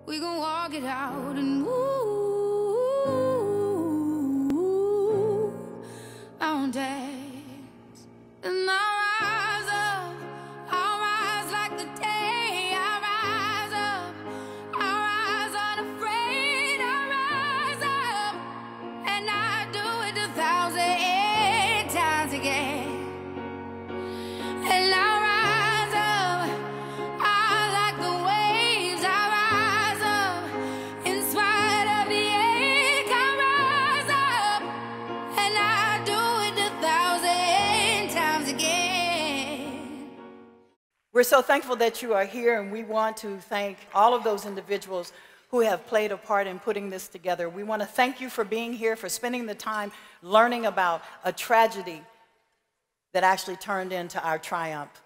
We gon' walk it out and move mountains. And I'll rise like the day. I'll rise up, I'll rise unafraid. I'll rise up, and I'll do it 1,000 times again. And I'll rise up, I like the waves. I'll rise up, in spite of the ache. I'll rise up, and I'll do it 1,000 times again. We're so thankful that you are here, and we want to thank all of those individuals who have played a part in putting this together. We want to thank you for being here, for spending the time learning about a tragedy that actually turned into our triumph.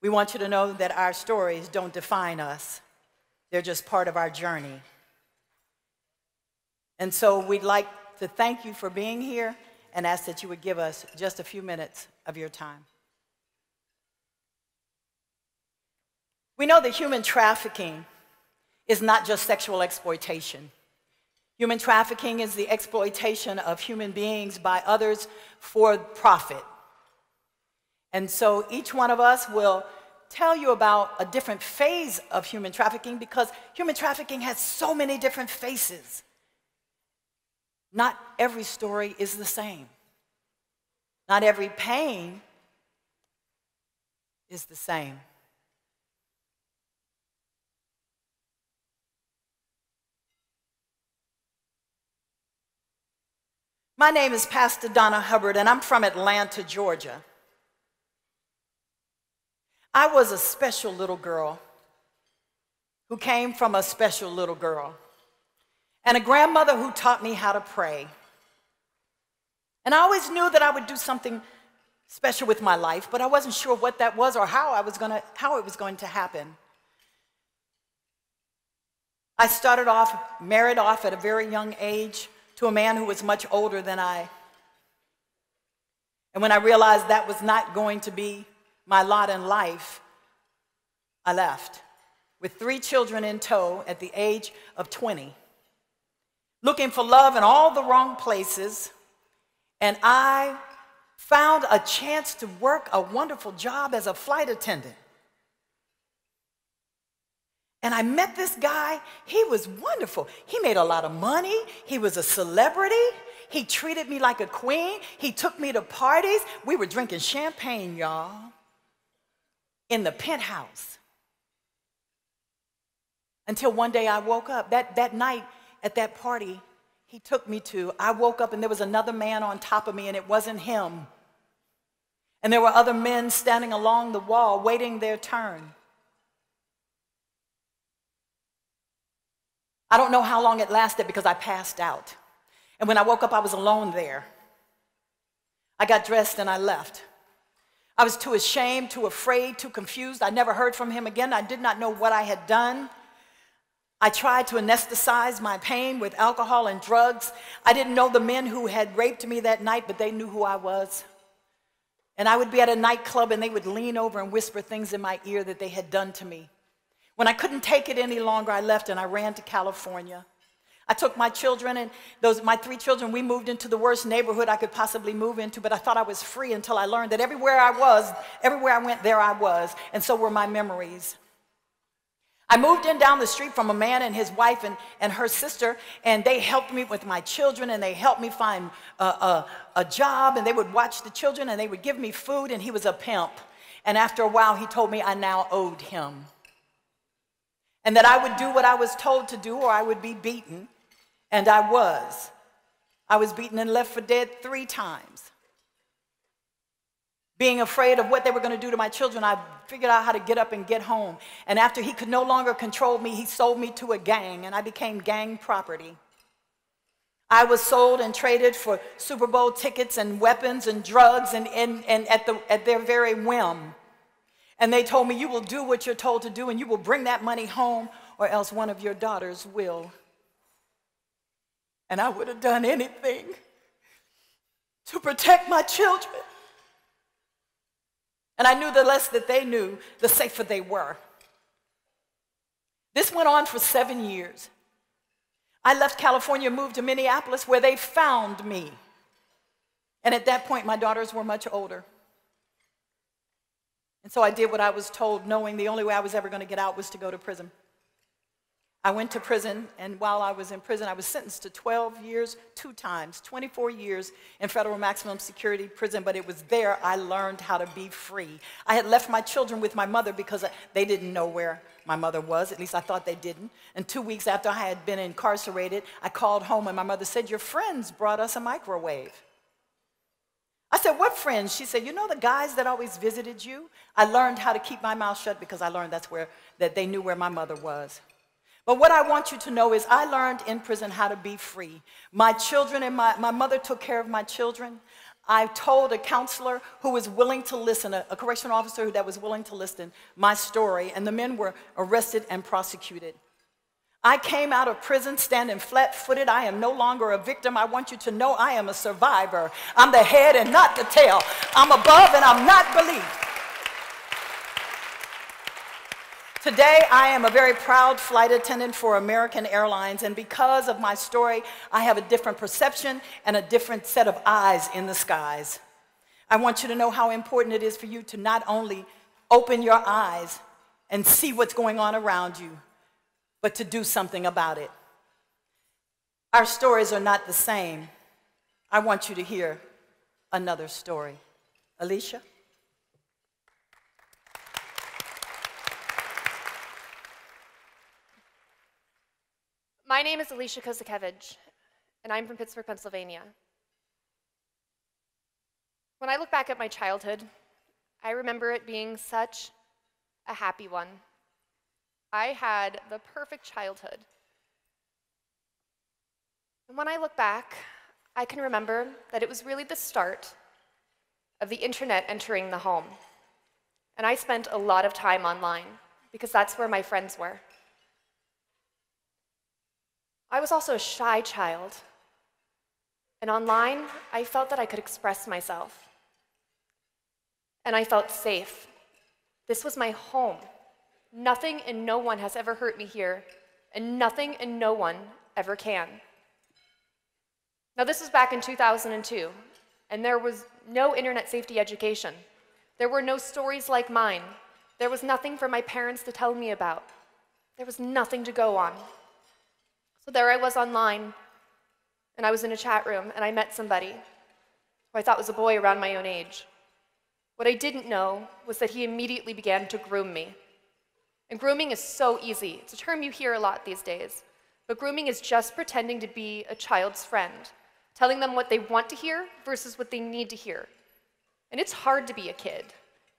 We want you to know that our stories don't define us. They're just part of our journey. And so we'd like to thank you for being here and ask that you would give us just a few minutes of your time. We know that human trafficking is not just sexual exploitation. Human trafficking is the exploitation of human beings by others for profit. And so each one of us will tell you about a different phase of human trafficking, because human trafficking has so many different faces. Not every story is the same. Not every pain is the same. My name is Pastor Donna Hubbard, and I'm from Atlanta, Georgia. I was a special little girl who came from a special little girl, and a grandmother who taught me how to pray. And I always knew that I would do something special with my life, but I wasn't sure what that was or how it was going to happen. I started off, married off at a very young age to a man who was much older than I. And when I realized that was not going to be my lot in life, I left with 3 children in tow at the age of 20, looking for love in all the wrong places. And I found a chance to work a wonderful job as a flight attendant. And I met this guy. He was wonderful. He made a lot of money. He was a celebrity. He treated me like a queen. He took me to parties. We were drinking champagne, y'all, in the penthouse. Until one day I woke up. That night at that party he took me to, I woke up and there was another man on top of me, and it wasn't him. And there were other men standing along the wall waiting their turn. I don't know how long it lasted because I passed out. And when I woke up, I was alone there. I got dressed and I left. I was too ashamed, too afraid, too confused. I never heard from him again. I did not know what I had done. I tried to anesthetize my pain with alcohol and drugs. I didn't know the men who had raped me that night, but they knew who I was. And I would be at a nightclub and they would lean over and whisper things in my ear that they had done to me. When I couldn't take it any longer, I left and I ran to California. I took my children and my 3 children, we moved into the worst neighborhood I could possibly move into, but I thought I was free until I learned that everywhere I went, there I was, and so were my memories. I moved in down the street from a man and his wife and her sister, and they helped me with my children, and they helped me find a job, and they would watch the children, and they would give me food, and he was a pimp. And after a while, he told me I now owed him, and that I would do what I was told to do or I would be beaten. And I was. I was beaten and left for dead 3 times. Being afraid of what they were going to do to my children, I figured out how to get up and get home. And after he could no longer control me, he sold me to a gang, and I became gang property. I was sold and traded for Super Bowl tickets and weapons and drugs and at their very whim. And they told me, you will do what you're told to do, and you will bring that money home, or else one of your daughters will. And I would have done anything to protect my children. And I knew the less that they knew, the safer they were. This went on for 7 years. I left California, moved to Minneapolis, where they found me. And at that point, my daughters were much older. And so I did what I was told, knowing the only way I was ever going to get out was to go to prison. I went to prison, and while I was in prison, I was sentenced to 12 years, 2 times, 24 years in federal maximum security prison, but it was there I learned how to be free. I had left my children with my mother because they didn't know where my mother was, at least I thought they didn't. And 2 weeks after I had been incarcerated, I called home, and my mother said, "Your friends brought us a microwave." I said, "What friends?" She said, "You know the guys that always visited you?" I learned how to keep my mouth shut because I learned that they knew where my mother was. But what I want you to know is I learned in prison how to be free. My children and my mother took care of my children. I told a counselor who was willing to listen, a correctional officer that was willing to listen, my story, and the men were arrested and prosecuted. I came out of prison standing flat-footed. I am no longer a victim. I want you to know I am a survivor. I'm the head and not the tail. I'm above and I'm not beneath. Today, I am a very proud flight attendant for American Airlines, and because of my story, I have a different perception and a different set of eyes in the skies. I want you to know how important it is for you to not only open your eyes and see what's going on around you, but to do something about it. Our stories are not the same. I want you to hear another story. Alicia? My name is Alicia Kozakevich, and I'm from Pittsburgh, Pennsylvania. When I look back at my childhood, I remember it being such a happy one. I had the perfect childhood. And when I look back, I can remember that it was really the start of the internet entering the home. And I spent a lot of time online because that's where my friends were. I was also a shy child, and online, I felt that I could express myself. And I felt safe. This was my home. Nothing and no one has ever hurt me here, and nothing and no one ever can. Now, this was back in 2002, and there was no internet safety education. There were no stories like mine. There was nothing for my parents to tell me about. There was nothing to go on. So there I was online, and I was in a chat room, and I met somebody who I thought was a boy around my own age. What I didn't know was that he immediately began to groom me. And grooming is so easy. It's a term you hear a lot these days. But grooming is just pretending to be a child's friend, telling them what they want to hear versus what they need to hear. And it's hard to be a kid.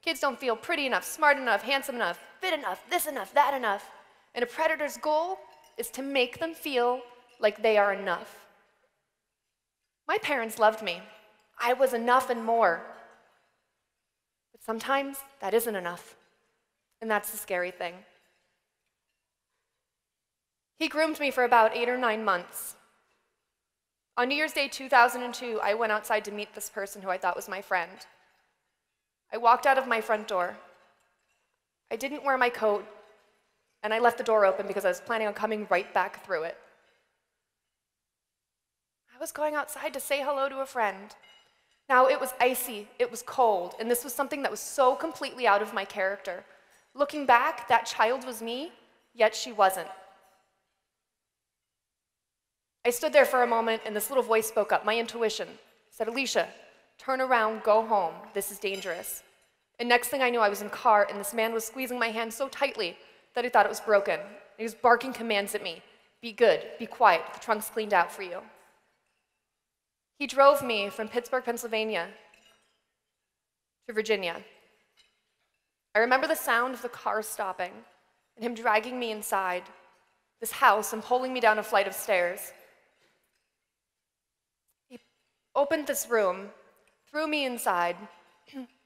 Kids don't feel pretty enough, smart enough, handsome enough, fit enough, this enough, that enough. And a predator's goal is to make them feel like they are enough. My parents loved me. I was enough and more. But sometimes that isn't enough. And that's the scary thing. He groomed me for about 8 or 9 months. On New Year's Day 2002, I went outside to meet this person who I thought was my friend. I walked out of my front door. I didn't wear my coat, and I left the door open because I was planning on coming right back through it. I was going outside to say hello to a friend. Now, it was icy, it was cold, and this was something that was so completely out of my character. Looking back, that child was me, yet she wasn't. I stood there for a moment, and this little voice spoke up, my intuition. Said, "Alicia, turn around, go home. This is dangerous." And next thing I knew, I was in a car, and this man was squeezing my hand so tightly that I thought it was broken. He was barking commands at me. "Be good, be quiet, the trunk's cleaned out for you." He drove me from Pittsburgh, Pennsylvania to Virginia. I remember the sound of the car stopping and him dragging me inside this house and pulling me down a flight of stairs. He opened this room, threw me inside,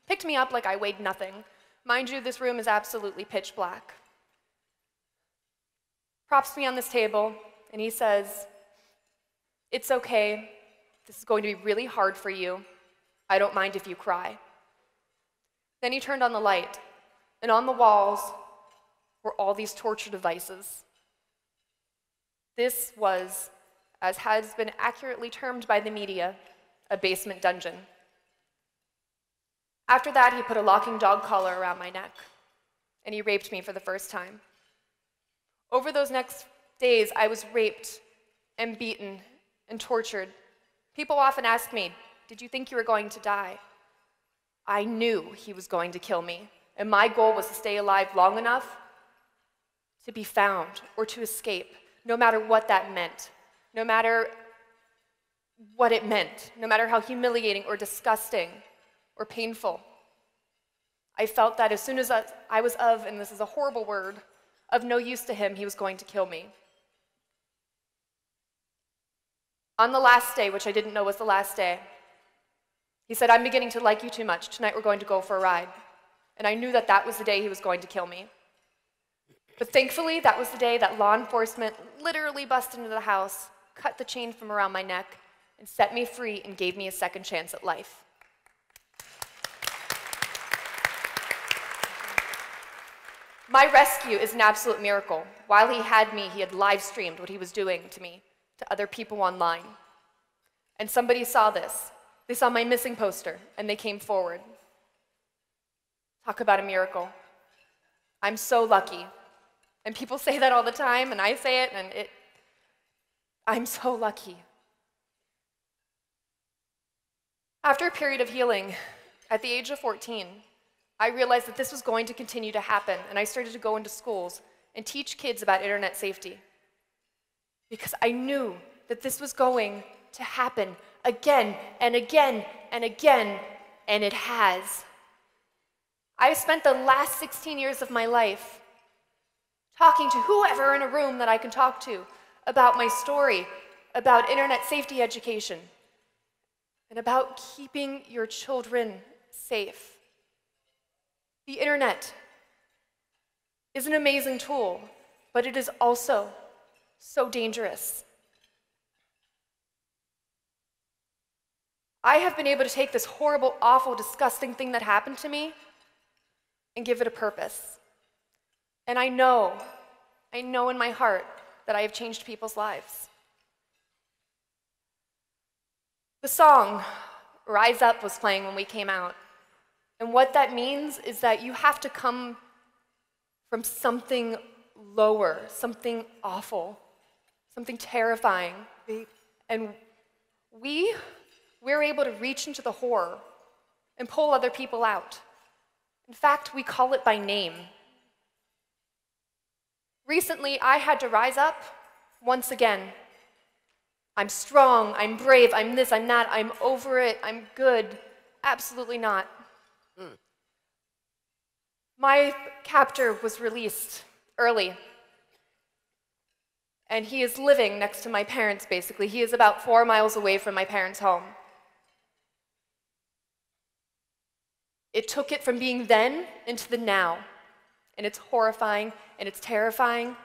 picked me up like I weighed nothing. Mind you, this room is absolutely pitch black. Props me on this table, and he says, "It's okay. This is going to be really hard for you. I don't mind if you cry." Then he turned on the light, and on the walls were all these torture devices. This was, as has been accurately termed by the media, a basement dungeon. After that, he put a locking dog collar around my neck, and he raped me for the first time. Over those next days, I was raped and beaten and tortured. People often ask me, "Did you think you were going to die?" I knew he was going to kill me, and my goal was to stay alive long enough to be found or to escape, no matter what that meant, no matter what it meant, no matter how humiliating or disgusting or painful. I felt that as soon as I was of, and this is a horrible word, of no use to him, he was going to kill me. On the last day, which I didn't know was the last day, he said, "I'm beginning to like you too much. Tonight we're going to go for a ride." And I knew that that was the day he was going to kill me. But thankfully, that was the day that law enforcement literally busted into the house, cut the chain from around my neck, and set me free and gave me a second chance at life. My rescue is an absolute miracle. While he had me, he had live streamed what he was doing to me to other people online. And somebody saw this. They saw my missing poster, and they came forward. Talk about a miracle. I'm so lucky. And people say that all the time, and I say it, and I'm so lucky. After a period of healing, at the age of 14, I realized that this was going to continue to happen, and I started to go into schools and teach kids about internet safety. Because I knew that this was going to happen again and again and again, and it has. I've spent the last 16 years of my life talking to whoever in a room that I can talk to about my story, about internet safety education, and about keeping your children safe. The internet is an amazing tool, but it is also so dangerous. I have been able to take this horrible, awful, disgusting thing that happened to me and give it a purpose. And I know in my heart that I have changed people's lives. The song Rise Up was playing when we came out. And what that means is that you have to come from something lower, something awful, something terrifying. And we're able to reach into the horror and pull other people out. In fact, we call it by name. Recently, I had to rise up once again. I'm strong, I'm brave, I'm this, I'm that, I'm over it, I'm good. Absolutely not. My captor was released early, and he is living next to my parents, basically. He is about 4 miles away from my parents' home. It took it from being then into the now, and it's horrifying, and it's terrifying.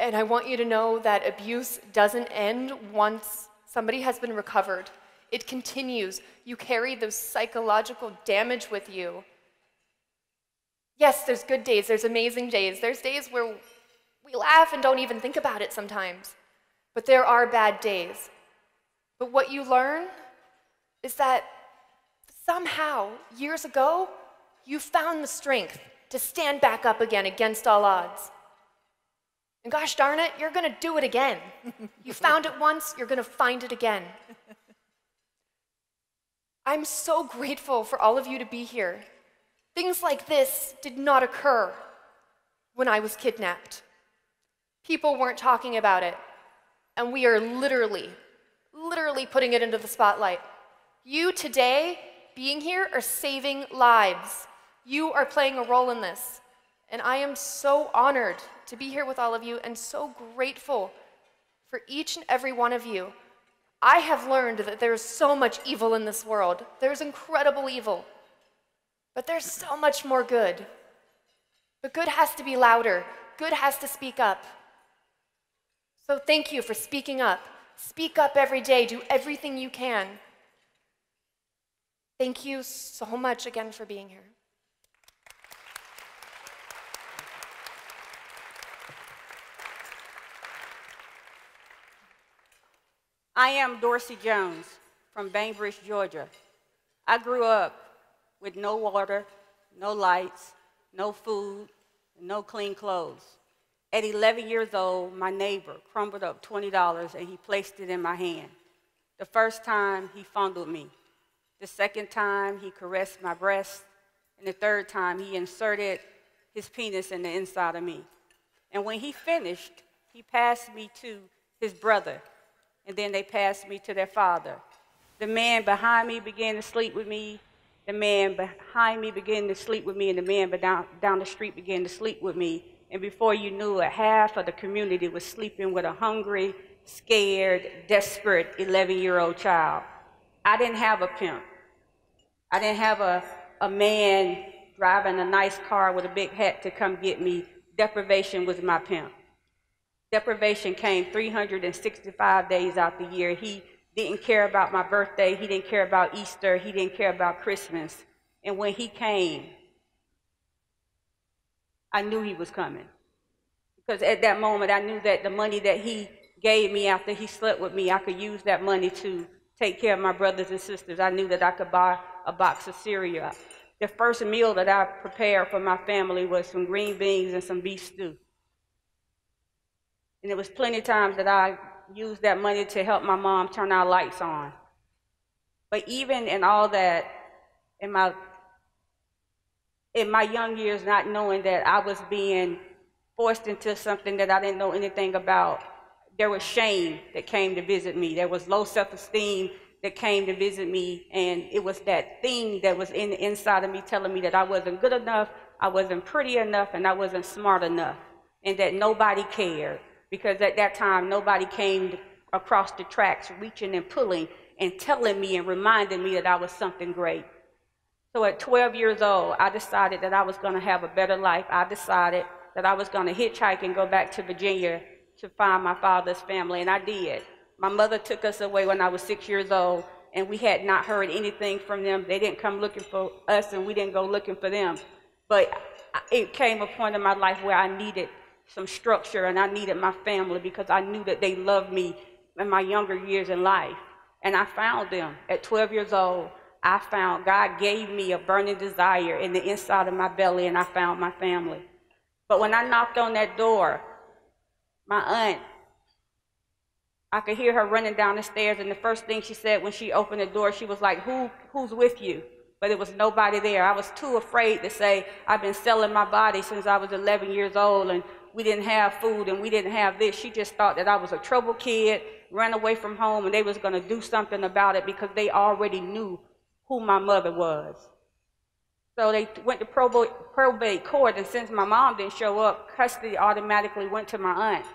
And I want you to know that abuse doesn't end once somebody has been recovered. It continues. You carry those psychological damage with you. Yes, there's good days, there's amazing days. There's days where we laugh and don't even think about it sometimes. But there are bad days. But what you learn is that somehow, years ago, you found the strength to stand back up again against all odds. And gosh darn it, you're gonna do it again. You found it once, you're gonna find it again. I'm so grateful for all of you to be here. Things like this did not occur when I was kidnapped. People weren't talking about it, and we are literally putting it into the spotlight. You today, being here, are saving lives. You are playing a role in this, and I am so honored to be here with all of you and so grateful for each and every one of you. I have learned that there's so much evil in this world. There's incredible evil. But there's so much more good. But good has to be louder. Good has to speak up. So thank you for speaking up. Speak up every day. Do everything you can. Thank you so much again for being here. I am Dorsey Jones from Bainbridge, Georgia. I grew up with no water, no lights, no food, no clean clothes. At 11 years old, my neighbor crumbled up $20 and he placed it in my hand. The first time, he fondled me. The second time, he caressed my breast. And the third time, he inserted his penis in the inside of me. And when he finished, he passed me to his brother, and then they passed me to their father. The man behind me began to sleep with me. The man behind me began to sleep with me, and the man down the street began to sleep with me. And before you knew it, half of the community was sleeping with a hungry, scared, desperate 11-year-old child. I didn't have a pimp. I didn't have a man driving a nice car with a big hat to come get me. Deprivation was my pimp. Deprivation came 365 days out the year. He didn't care about my birthday. He didn't care about Easter. He didn't care about Christmas. And when he came, I knew he was coming. Because at that moment, I knew that the money that he gave me after he slept with me, I could use that money to take care of my brothers and sisters. I knew that I could buy a box of cereal. The first meal that I prepared for my family was some green beans and some beef stew. And there was plenty of times that I used that money to help my mom turn our lights on. But even in all that, in my young years, not knowing that I was being forced into something that I didn't know anything about, there was shame that came to visit me. There was low self-esteem that came to visit me, and it was that thing that was in the inside of me telling me that I wasn't good enough, I wasn't pretty enough, and I wasn't smart enough, and that nobody cared. Because at that time, nobody came across the tracks reaching and pulling and telling me and reminding me that I was something great. So at 12 years old, I decided that I was going to have a better life. I decided that I was going to hitchhike and go back to Virginia to find my father's family, and I did. My mother took us away when I was 6 years old, and we had not heard anything from them. They didn't come looking for us, and we didn't go looking for them. But it came a point in my life where I needed some structure, and I needed my family because I knew that they loved me in my younger years in life. And I found them. At 12 years old, God gave me a burning desire in the inside of my belly, and I found my family. But when I knocked on that door, my aunt, I could hear her running down the stairs, and the first thing she said when she opened the door, she was like, who's with you? But there was nobody there. I was too afraid to say, I've been selling my body since I was 11 years old, and we didn't have food, and we didn't have this. She just thought that I was a troubled kid, ran away from home, and they was going to do something about it because they already knew who my mother was. So they went to probate court, and since my mom didn't show up, custody automatically went to my aunt.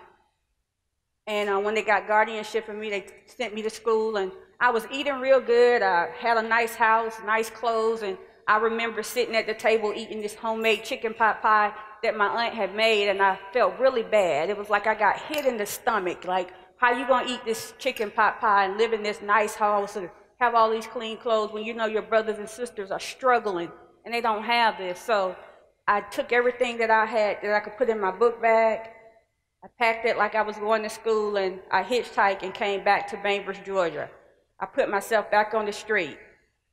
And when they got guardianship of me, they sent me to school, and I was eating real good. I had a nice house, nice clothes, and I remember sitting at the table eating this homemade chicken pot pie that my aunt had made, and I felt really bad. It was like I got hit in the stomach, like, how you gonna eat this chicken pot pie and live in this nice house and have all these clean clothes when you know your brothers and sisters are struggling and they don't have this? So I took everything that I had that I could put in my book bag. I packed it like I was going to school, and I hitchhiked and came back to Bainbridge, Georgia. I put myself back on the street,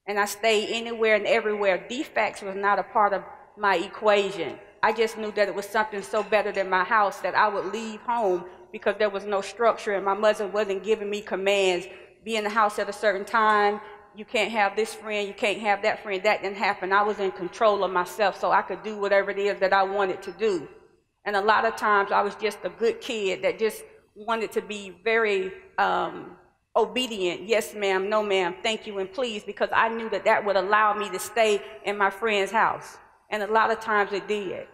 and I stayed anywhere and everywhere. Defects was not a part of my equation. I just knew that it was something so better than my house that I would leave home because there was no structure, and my mother wasn't giving me commands. Be in the house at a certain time. You can't have this friend. You can't have that friend. That didn't happen. I was in control of myself, so I could do whatever it is that I wanted to do. And a lot of times I was just a good kid that just wanted to be very obedient. Yes, ma'am, no, ma'am, thank you, and please, because I knew that that would allow me to stay in my friend's house. And a lot of times it did.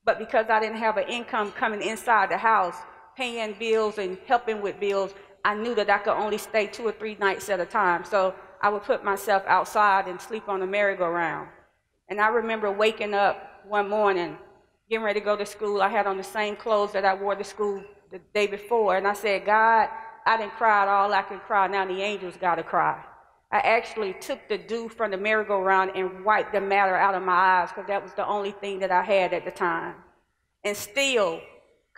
But because I didn't have an income coming inside the house, paying bills and helping with bills, I knew that I could only stay 2 or 3 nights at a time. So I would put myself outside and sleep on the merry-go-round. And I remember waking up one morning, getting ready to go to school. I had on the same clothes that I wore to school the day before. And I said, God, I done cried all I could cry. Now the angels got to cry. I actually took the dew from the merry-go-round and wiped the matter out of my eyes because that was the only thing that I had at the time. And still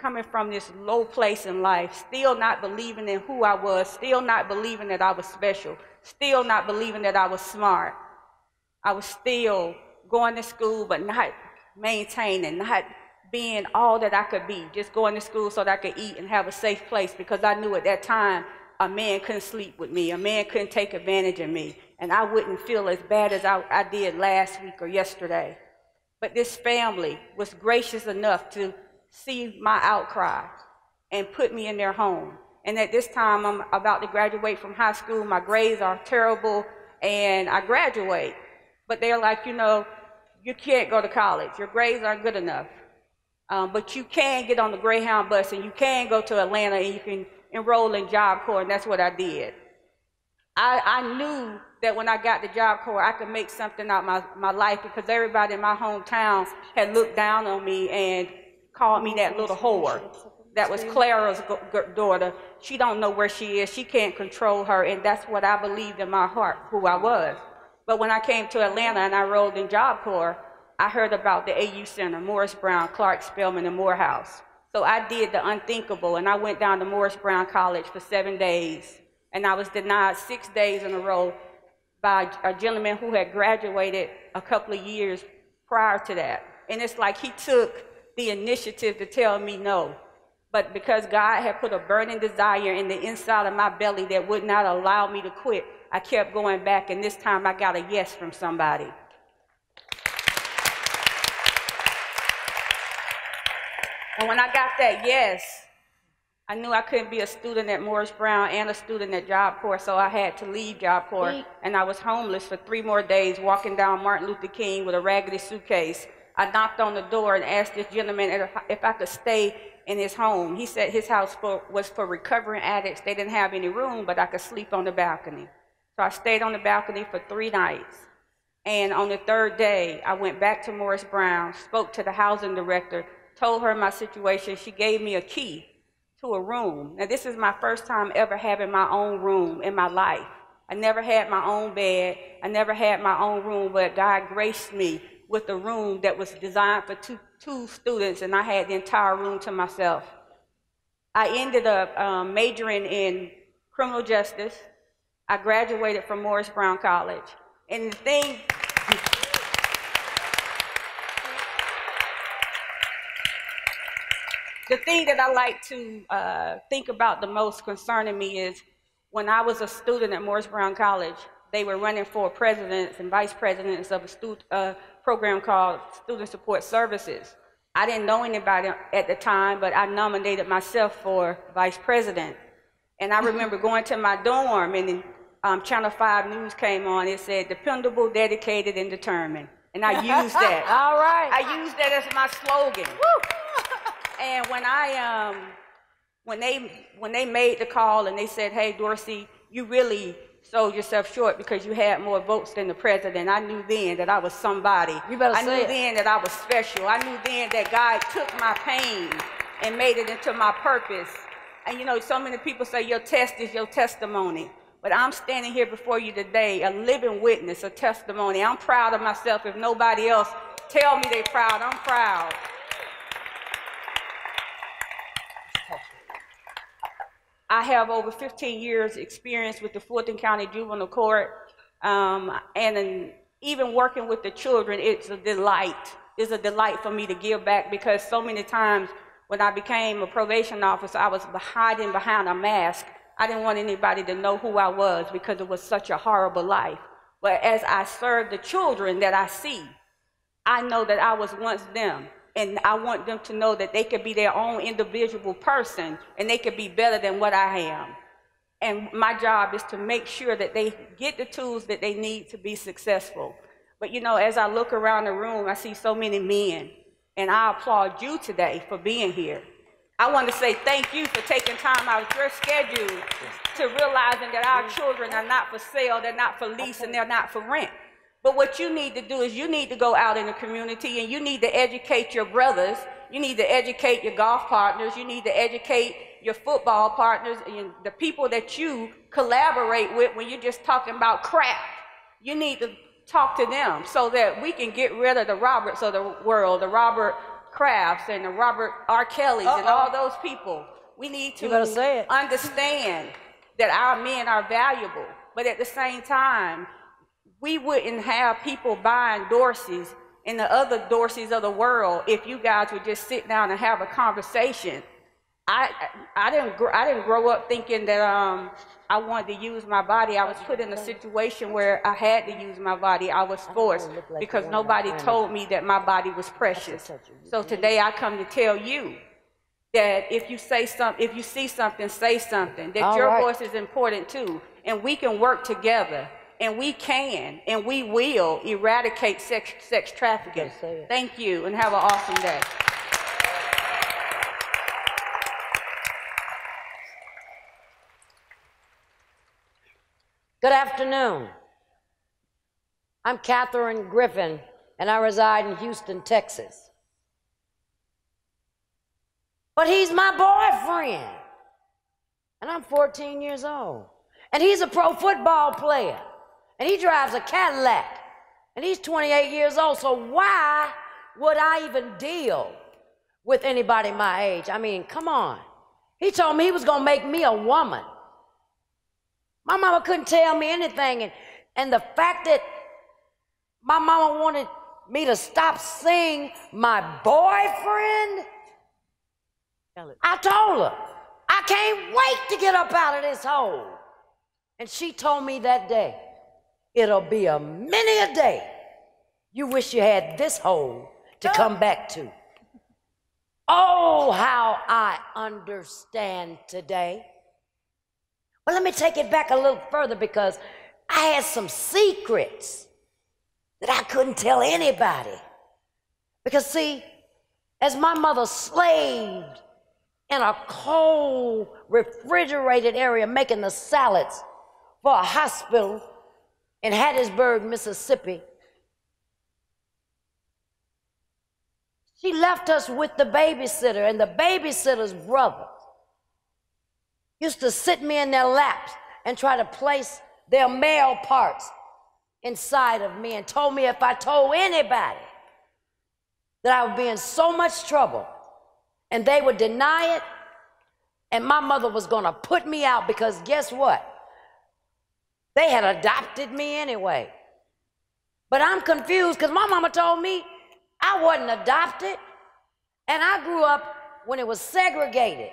coming from this low place in life, still not believing in who I was, still not believing that I was special, still not believing that I was smart. I was still going to school, but not maintaining, not being all that I could be, just going to school so that I could eat and have a safe place, because I knew at that time a man couldn't sleep with me, a man couldn't take advantage of me, and I wouldn't feel as bad as I did last week or yesterday. But this family was gracious enough to see my outcry and put me in their home. And at this time, I'm about to graduate from high school. My grades are terrible, and I graduate. But they're like, you know, you can't go to college. Your grades aren't good enough. But you can get on the Greyhound bus, and you can go to Atlanta, and you can enroll in Job Corps, and that's what I did. I knew that when I got to Job Corps, I could make something out of my life, because everybody in my hometown had looked down on me and called me that little whore. That was Clara's daughter. She don't know where she is. She can't control her, and that's what I believed in my heart, who I was. But when I came to Atlanta and I enrolled in Job Corps, I heard about the AU Center, Morris Brown, Clark Spelman, and Morehouse. So I did the unthinkable, and I went down to Morris Brown College for 7 days, and I was denied 6 days in a row by a gentleman who had graduated a couple of years prior to that. And it's like he took the initiative to tell me no. But because God had put a burning desire in the inside of my belly that would not allow me to quit, I kept going back, and this time I got a yes from somebody. And when I got that yes, I knew I couldn't be a student at Morris Brown and a student at Job Corps, so I had to leave Job Corps. And I was homeless for 3 more days, walking down Martin Luther King with a raggedy suitcase. I knocked on the door and asked this gentleman if I could stay in his home. He said his house was for recovering addicts. They didn't have any room, but I could sleep on the balcony. So I stayed on the balcony for 3 nights. And on the 3rd day, I went back to Morris Brown, spoke to the housing director, told her my situation. She gave me a key to a room. Now, this is my first time ever having my own room in my life. I never had my own bed. I never had my own room, but God graced me with a room that was designed for two students, and I had the entire room to myself. I ended up majoring in criminal justice. I graduated from Morris Brown College. And the thing that I like to think about the most concerning me is when I was a student at Morris Brown College, they were running for presidents and vice presidents of a program called Student Support Services. I didn't know anybody at the time, but I nominated myself for vice president. And I remember going to my dorm, and Channel 5 News came on. It said, dependable, dedicated, and determined. And I used that. All right. I used that as my slogan. And when they made the call and they said, hey, Dorsey, you really sold yourself short because you had more votes than the president, I knew then that I was somebody. You better I say knew it. then that I was special. I knew then that God took my pain and made it into my purpose. And you know, so many people say your test is your testimony. But I'm standing here before you today, a living witness, a testimony. I'm proud of myself. If nobody else tell me they're proud, I'm proud. I have over 15 years experience with the Fulton County Juvenile Court, and even working with the children, it's a delight. It's a delight for me to give back, because so many times when I became a probation officer, I was hiding behind a mask. I didn't want anybody to know who I was because it was such a horrible life. But as I serve the children that I see, I know that I was once them. And I want them to know that they could be their own individual person, and they could be better than what I am. And my job is to make sure that they get the tools that they need to be successful. But you know, as I look around the room, I see so many men, and I applaud you today for being here. I want to say thank you for taking time out of your schedule to realizing that our children are not for sale, they're not for lease, and they're not for rent. But what you need to do is you need to go out in the community, and you need to educate your brothers. You need to educate your golf partners. You need to educate your football partners and the people that you collaborate with when you're just talking about crap. You need to talk to them so that we can get rid of the Roberts of the world, the Robert Crafts and the Robert R. Kellys and all those people. We need to understand that our men are valuable, but at the same time, we wouldn't have people buying Dorseys and the other Dorseys of the world if you guys would just sit down and have a conversation. I didn't grow up thinking that I wanted to use my body. I was put in a situation where I had to use my body. I was forced because nobody told me that my body was precious. So today I come to tell you that if you see something, say something. That your voice is important too, and we can work together. And we can, and we will eradicate sex trafficking. Thank you, and have an awesome day. Good afternoon. I'm Katherine Griffin, and I reside in Houston, Texas. But he's my boyfriend, and I'm 14 years old. And he's a pro football player. And he drives a Cadillac, and he's 28 years old, so why would I even deal with anybody my age? I mean, come on. He told me he was going to make me a woman. My mama couldn't tell me anything, and the fact that my mama wanted me to stop seeing my boyfriend, I told her, I can't wait to get up out of this hole. And she told me that day, it'll be a many a day you wish you had this hole to come back to. Oh, how I understand today. But let me take it back a little further, because I had some secrets that I couldn't tell anybody. Because see, as my mother slaved in a cold, refrigerated area making the salads for a hospital in Hattiesburg, Mississippi, she left us with the babysitter, and the babysitter's brother used to sit me in their laps and try to place their male parts inside of me, and told me if I told anybody that I would be in so much trouble and they would deny it, and my mother was going to put me out, because guess what? They had adopted me anyway. But I'm confused, because my mama told me I wasn't adopted, and I grew up when it was segregated.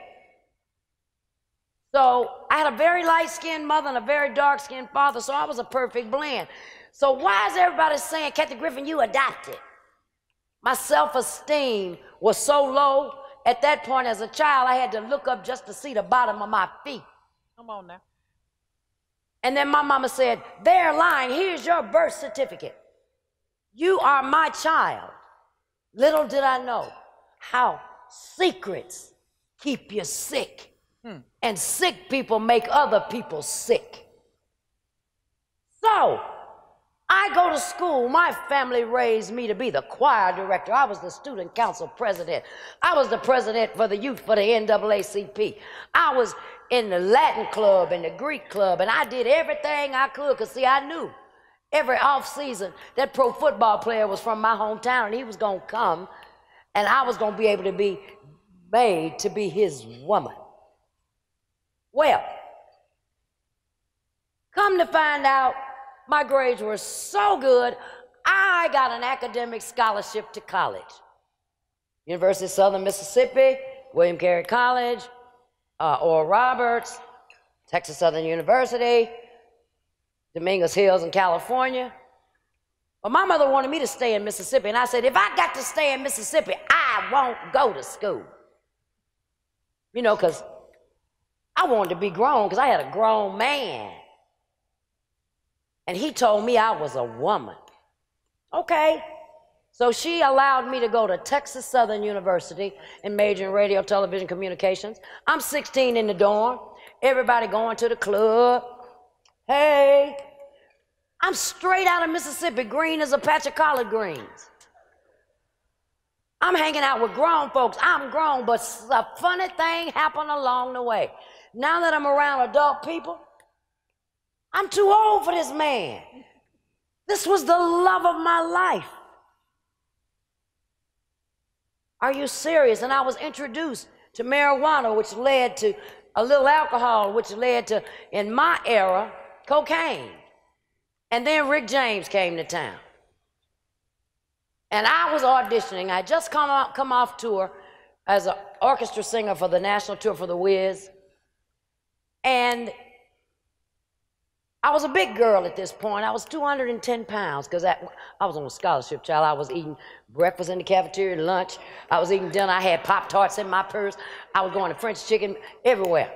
So I had a very light-skinned mother and a very dark-skinned father, so I was a perfect blend. So why is everybody saying, Kathy Griffin, you adopted? My self-esteem was so low at that point as a child, I had to look up just to see the bottom of my feet. Come on now. And then my mama said, they're lying. Here's your birth certificate. You are my child. Little did I know how secrets keep you sick. And sick people make other people sick. So, I go to school. My family raised me to be the choir director. I was the student council president. I was the president for the youth for the NAACP. I was in the Latin club and the Greek club, and I did everything I could, because see, I knew every off season that pro football player was from my hometown, and he was going to come, and I was going to be able to be made to be his woman. Well, come to find out, my grades were so good, I got an academic scholarship to college. University of Southern Mississippi, William Carey College, Oral Roberts, Texas Southern University, Dominguez Hills in California. But my mother wanted me to stay in Mississippi, and I said, if I got to stay in Mississippi, I won't go to school. You know, because I wanted to be grown, because I had a grown man. And he told me I was a woman. Okay. So she allowed me to go to Texas Southern University and major in radio, television, communications. I'm 16 in the dorm. Everybody going to the club. Hey. I'm straight out of Mississippi, green as a patch of collard greens. I'm hanging out with grown folks. I'm grown, but a funny thing happened along the way. Now that I'm around adult people, I'm too old for this man. This was the love of my life. Are you serious? And I was introduced to marijuana, which led to a little alcohol, which led to, in my era, cocaine. And then Rick James came to town. And I was auditioning. I had just come off tour as an orchestra singer for the national tour for the Wiz. And I was a big girl at this point. I was 210 pounds because I was on a scholarship, child. I was eating breakfast in the cafeteria, lunch. I was eating dinner. I had Pop-Tarts in my purse. I was going to French chicken everywhere.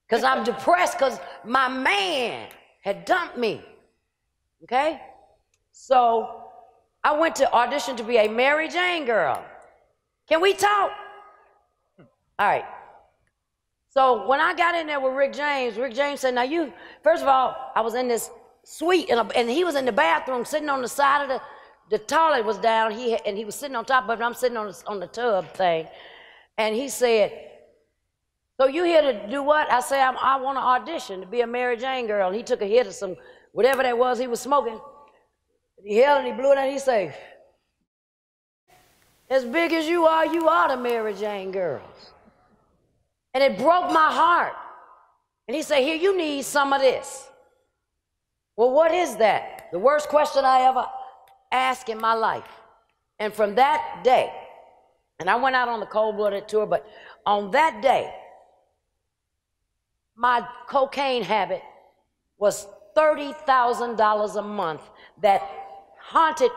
Because I'm depressed because my man had dumped me, okay? So I went to audition to be a Mary Jane girl. Can we talk? All right. So when I got in there with Rick James said, now you, first of all, I was in this suite, and he was in the bathroom sitting on the side of the toilet was down, and he was sitting on top of it, and I'm sitting on the tub thing. And he said, so you here to do what? I said, I want to audition to be a Mary Jane girl. And he took a hit of some, whatever that was he was smoking. He held and he blew it out, and he said, as big as you are the Mary Jane girls. And it broke my heart. And he said, here, you need some of this. Well, what is that? The worst question I ever asked in my life. And from that day, and I went out on the cold-blooded tour, but on that day, my cocaine habit was $30,000 a month that haunted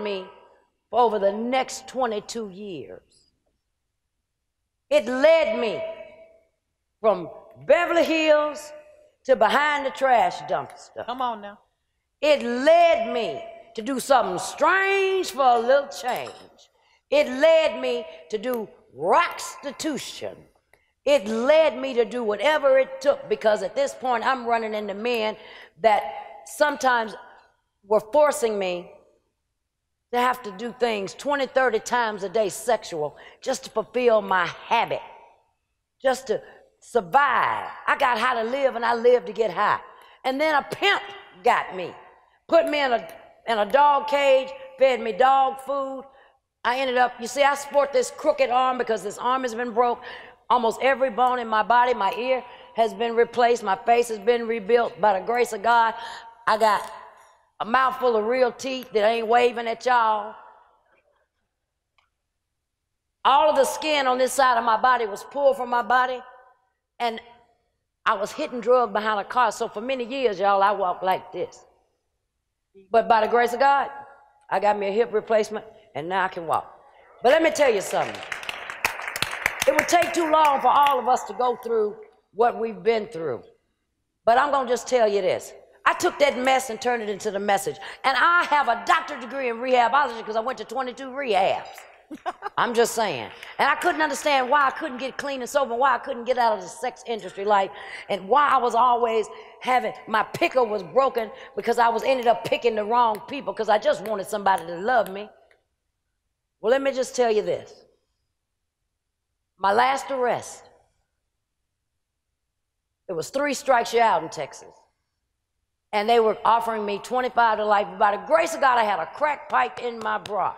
me for over the next 22 years. It led me from Beverly Hills to behind the trash dumpster. Come on now. It led me to do something strange for a little change. It led me to do rockstitution. It led me to do whatever it took, because at this point I'm running into men that sometimes were forcing me to have to do things 20, 30 times a day sexual just to fulfill my habit, just to survive. I got high to live, and I lived to get high. And then a pimp got me, put me in a dog cage, fed me dog food. I ended up, you see, I sport this crooked arm because this arm has been broke. Almost every bone in my body, my ear has been replaced, my face has been rebuilt by the grace of God. I got a mouthful of real teeth that ain't waving at y'all. All of the skin on this side of my body was pulled from my body, and I was hitting drugs behind a car. So for many years, y'all, I walked like this. But by the grace of God, I got me a hip replacement, and now I can walk. But let me tell you something. It would take too long for all of us to go through what we've been through. But I'm going to just tell you this. I took that mess and turned it into the message. And I have a doctorate degree in rehabology because I went to 22 rehabs. I'm just saying. And I couldn't understand why I couldn't get clean and sober, why I couldn't get out of the sex industry life, and why I was always my picker was broken because I ended up picking the wrong people because I just wanted somebody to love me. Well, let me just tell you this. My last arrest, it was 3 strikes you out in Texas. And they were offering me 25 to life. By the grace of God, I had a crack pipe in my bra.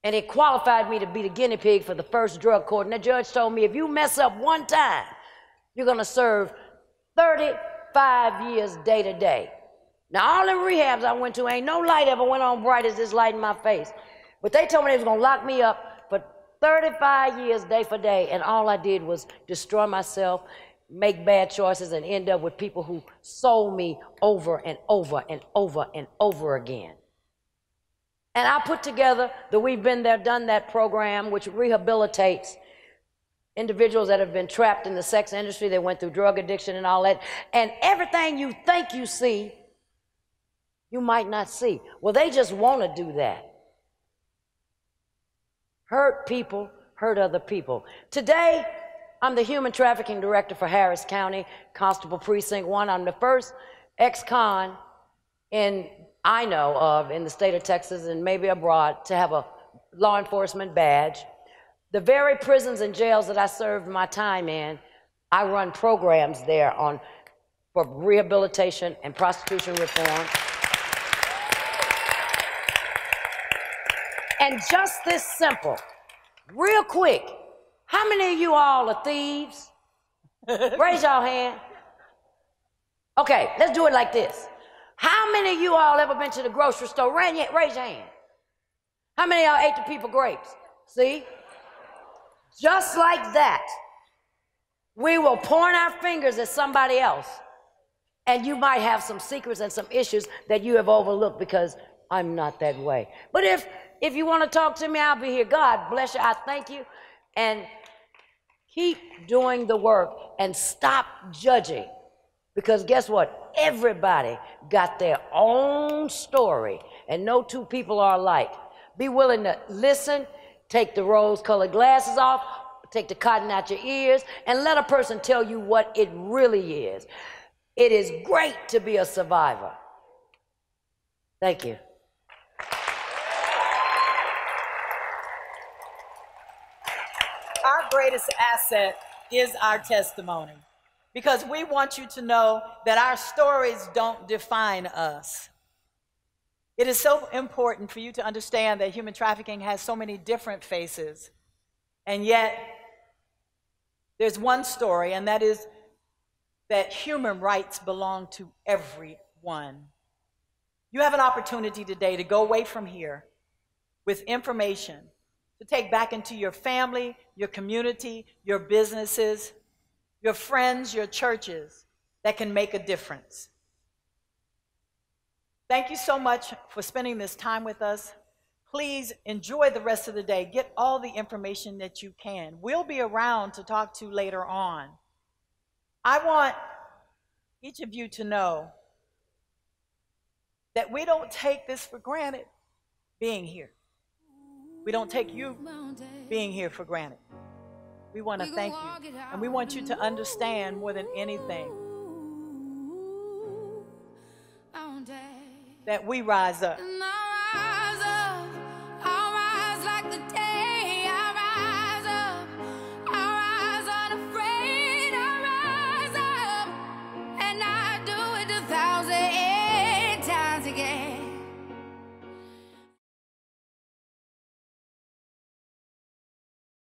And it qualified me to be the guinea pig for the first drug court. And the judge told me, if you mess up one time, you're going to serve 35 years day to day. Now, all the rehabs I went to, ain't no light ever went on bright as this light in my face. But they told me they was going to lock me up for 35 years day for day. And all I did was destroy myself, make bad choices, and end up with people who sold me over and over and over and over again. And I put together the We've Been There, Done That program, which rehabilitates individuals that have been trapped in the sex industry. They went through drug addiction and all that. And everything you think you see, you might not see. Well, they just want to do that. Hurt people, hurt other people. Today, I'm the Human Trafficking Director for Harris County, Constable Precinct 1. I'm the first ex-con I know of in the state of Texas and maybe abroad to have a law enforcement badge. The very prisons and jails that I served my time in, I run programs there for rehabilitation and prostitution reform. And just this simple, real quick, how many of you all are thieves? Raise your hand. Okay, let's do it like this. How many of you all ever been to the grocery store? Raise your hand. How many of y'all ate the people grapes? See? Just like that, we will point our fingers at somebody else, and you might have some secrets and some issues that you have overlooked because I'm not that way. But if you want to talk to me, I'll be here. God bless you. I thank you. And keep doing the work and stop judging. Because guess what? Everybody got their own story, and no two people are alike. Be willing to listen, take the rose-colored glasses off, take the cotton out your ears, and let a person tell you what it really is. It is great to be a survivor. Thank you. Our greatest asset is our testimony, because we want you to know that our stories don't define us. It is so important for you to understand that human trafficking has so many different faces, and yet there's one story, and that is that human rights belong to everyone. You have an opportunity today to go away from here with information to take back into your family, your community, your businesses, your friends, your churches that can make a difference. Thank you so much for spending this time with us. Please enjoy the rest of the day. Get all the information that you can. We'll be around to talk to later on. I want each of you to know that we don't take this for granted, being here. We don't take you being here for granted. We want to thank you, and we want you to understand more than anything that we rise up